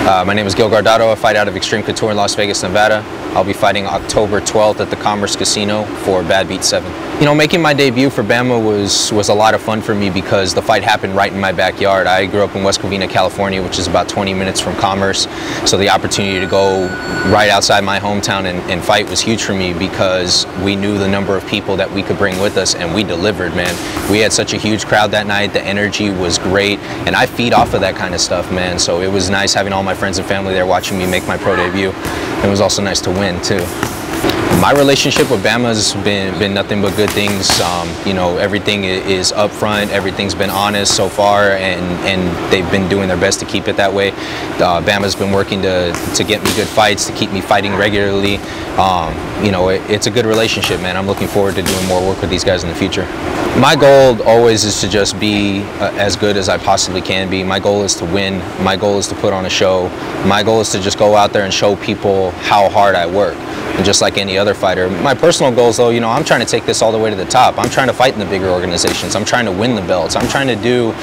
My name is Gil Guardado. I fight out of Extreme Couture in Las Vegas, Nevada. I'll be fighting October 12th at the Commerce Casino for Badbeat 7. You know, making my debut for Bamma was a lot of fun for me because the fight happened right in my backyard. I grew up in West Covina, California, which is about 20 minutes from Commerce. So the opportunity to go right outside my hometown and fight was huge for me because we knew the number of people that we could bring with us, and we delivered, man. We had such a huge crowd that night. The energy was great, and I feed off of that kind of stuff, man. So it was nice having all my friends and family there watching me make my pro debut. It was also nice to win too. My relationship with Bamma's been nothing but good things. You know, everything is upfront, everything's been honest so far, and they've been doing their best to keep it that way. Bamma's been working to get me good fights, to keep me fighting regularly. You know, it's a good relationship, man. I'm looking forward to doing more work with these guys in the future. My goal always is to just be as good as I possibly can be. My goal is to win. My goal is to put on a show. My goal is to just go out there and show people how hard I work. And just like any other fighter. My personal goals, though, you know, I'm trying to take this all the way to the top. I'm trying to fight in the bigger organizations. I'm trying to win the belts. I'm trying to do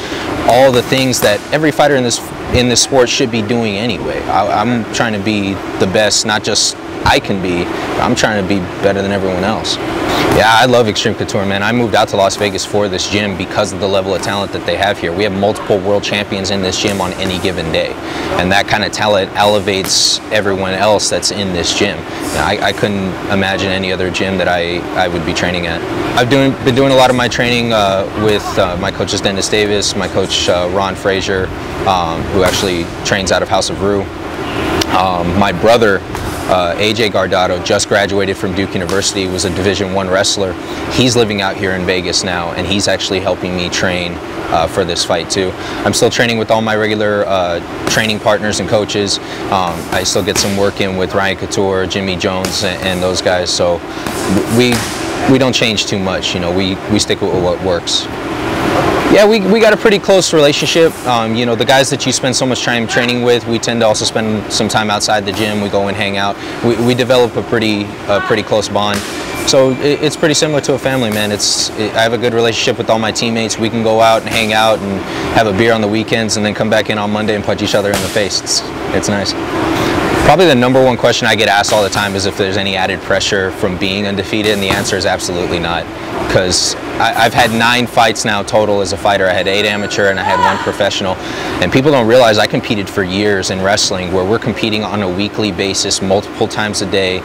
all the things that every fighter in this sport should be doing anyway. I'm trying to be the best, not just I can be, but I'm trying to be better than everyone else. Yeah, I love Extreme Couture, man. I moved out to Las Vegas for this gym because of the level of talent that they have here. We have multiple world champions in this gym on any given day, and that kind of talent elevates everyone else that's in this gym. You know, I couldn't imagine any other gym that I would be training at. I've been doing a lot of my training with my coaches Dennis Davis, my coach Ron Frazier, who actually trains out of House of Rue. My brother, Gil Guardado, just graduated from Duke University, was a Division I wrestler. He's living out here in Vegas now, and he's actually helping me train for this fight too. I'm still training with all my regular training partners and coaches. I still get some work in with Ryan Couture, Jimmy Jones, and those guys. So we don't change too much. You know, we stick with what works. Yeah, we got a pretty close relationship. You know, the guys that you spend so much time training with, we tend to also spend some time outside the gym. We go and hang out. We develop a pretty close bond. So it's pretty similar to a family, man. I have a good relationship with all my teammates. We can go out and hang out and have a beer on the weekends and then come back in on Monday and punch each other in the face. It's nice. Probably the number one question I get asked all the time is if there's any added pressure from being undefeated, and the answer is absolutely not. Because I've had 9 fights now total as a fighter. I had 8 amateur and I had 1 professional. And people don't realize I competed for years in wrestling, where we're competing on a weekly basis, multiple times a day,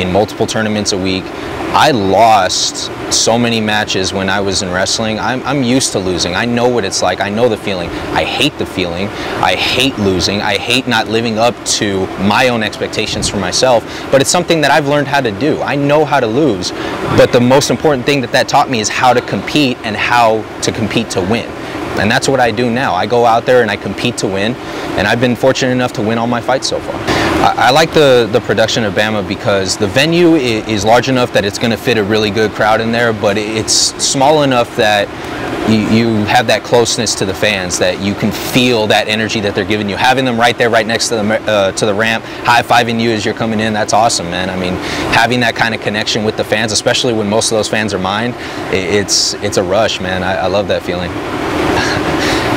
in multiple tournaments a week. I lost so many matches when I was in wrestling. I'm used to losing. I know what it's like. I know the feeling. I hate the feeling. I hate losing. I hate not living up to my own expectations for myself, but it's something that I've learned how to do. I know how to lose, but the most important thing that taught me is how to compete and how to compete to win. And that's what I do now. I go out there and I compete to win, and I've been fortunate enough to win all my fights so far. I like the production of Bamma because the venue is large enough that it's going to fit a really good crowd in there, but it's small enough that you have that closeness to the fans, that you can feel that energy that they're giving you. Having them right there, right next to the ramp, high-fiving you as you're coming in, that's awesome, man. I mean, having that kind of connection with the fans, especially when most of those fans are mine, it's a rush, man. I love that feeling.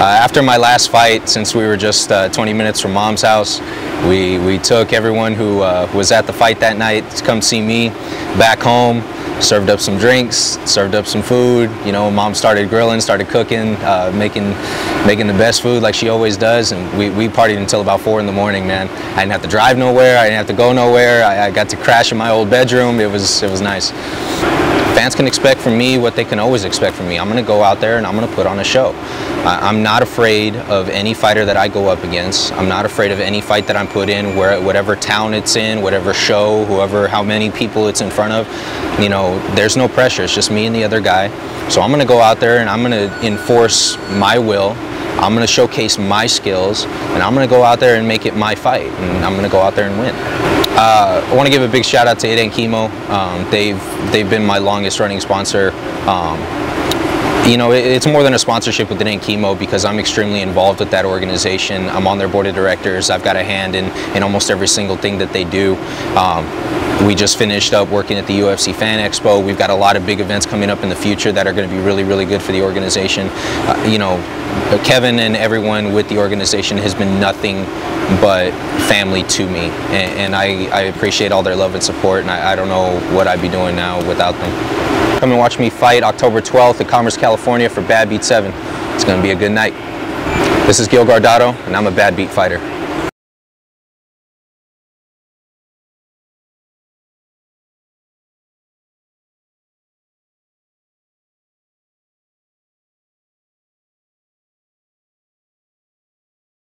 After my last fight, since we were just 20 minutes from Mom's house, we took everyone who was at the fight that night to come see me back home, served up some drinks, served up some food. You know, Mom started grilling, started cooking, making the best food like she always does, and we partied until about 4 in the morning, man. I didn't have to drive nowhere, I didn't have to go nowhere. I got to crash in my old bedroom. It was nice. Fans can expect from me what they can always expect from me. I'm going to go out there and I'm going to put on a show. I'm not afraid of any fighter that I go up against. I'm not afraid of any fight that I'm put in, whatever town it's in, whatever show, how many people it's in front of. You know, there's no pressure. It's just me and the other guy. So I'm going to go out there and I'm going to enforce my will. I'm going to showcase my skills, and I'm going to go out there and make it my fight, and I'm going to go out there and win. I want to give a big shout out to It Ain't Chemo. They've been my longest running sponsor. You know, it's more than a sponsorship with It Ain't Chemo because I'm extremely involved with that organization. I'm on their board of directors. I've got a hand in almost every single thing that they do. We just finished up working at the UFC Fan Expo. We've got a lot of big events coming up in the future that are going to be really, really good for the organization. You know, Kevin and everyone with the organization has been nothing but family to me, and I appreciate all their love and support, and I don't know what I'd be doing now without them. Come and watch me fight October 12th in Commerce, California for Badbeat 7. It's going to be a good night. This is Gil Guardado, and I'm a Badbeat fighter.